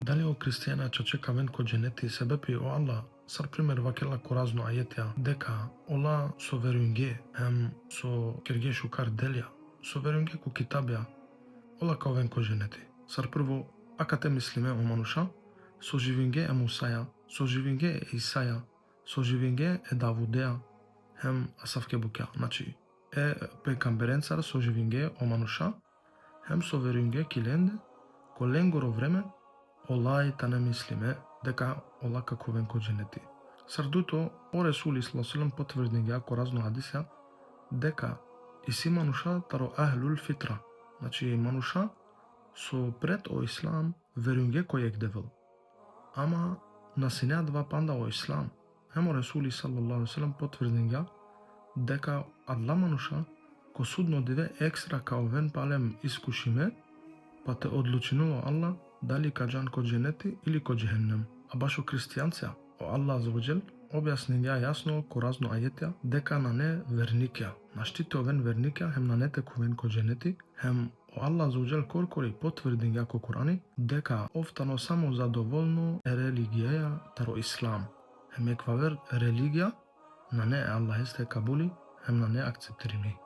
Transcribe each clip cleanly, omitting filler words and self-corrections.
Дали о христијана чека вен ко дженети себепи о Алла, сар пример вакела коразно ајетја дека ола со верујнге хем со керге шукар делја, со верујнге ко китабја, ола као вен ко дженети. Сар прво, акате мислиме о мануша, со живинге е Мусаја, со живинге е Исаја, со живинге е Давудеја, хем асавке букја. Значи, е пекамберенцар со живинге о мануша, хем со верујнге киленде, ко ленгоро време, олај та не мислиме дека ола како вен ко дженети. Сардуто, о Ресули ﷺ потврдига ко разно хадисја дека иси мануша таро ахлул фитра, значи мануша со пред о ислам верујнге кој ек ама насинеа два панда о ислам. Хемо Ресули ﷺ потврдига дека адла мануша ко судно диве екстра као вен палем искушиме, па те одлучинува Алла дали каджан ко дженети или ко джехеннем. А башо христијанција, о Аллах Аззаваџел објасни ја јасно ко разно ајетја дека на не верникја. Наштите овен верникја хем на нете ко вен ко дженети, хем о Аллах Аззаваџел коркори потврди ја ко Корани дека офтано само задоволно е религија таро ислам. Хем еквавер религија на не Аллах есте кабули, хем на не акцептирими.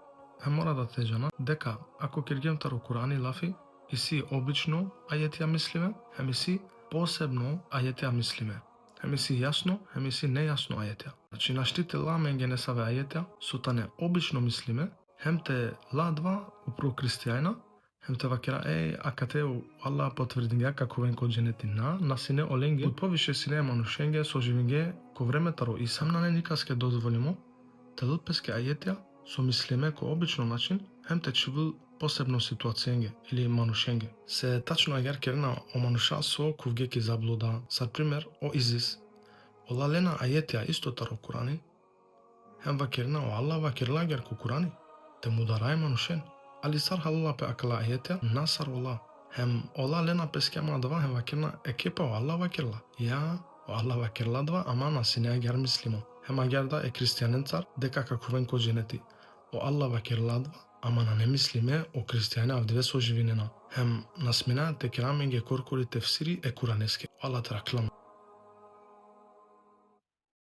Хем мора да тежана дека ако киргем таро Корани лафи, и си обично ајетја мислиме, хем и си посебно ајетја мислиме. Хем и си јасно, хем и си нејасно ајетја. Значи наштите ламен ге не саве ајетја, сута не обично мислиме, хем те ладва упро христијајна, хем те вакера ака те Аллах потврдига како вен ко дженети насине оленге, од повише сине манушенге со живинге ко време таро и сам на не никаске дозволимо, те лпеске ајетја со мислиме ко обично начин, хем те чивил посебно ситуацијенге или манушенге. Се тачно агар керна о мануша со кувгеки заблуда, сар пример о Изис. Ола лена ајетја исто таро Курани, хем вакерна о Аллах вакерла агар ко Курани, те мударај манушен. Али сар халала пе акала ајетја, насар ола. Хем ола лена пескема два, хем вакерна екепа о Аллах вакерла. Ја о Аллах вакерла два, ама насине агар мислимо. Хем агар да е христијаненцар, дека како вен ко дженети. О Аллах вакерла два, ама на не мислиме о христијана авдиве со живинена. Хем насмина те кераменге коркори тефсири е куранески. Аллах те раклам.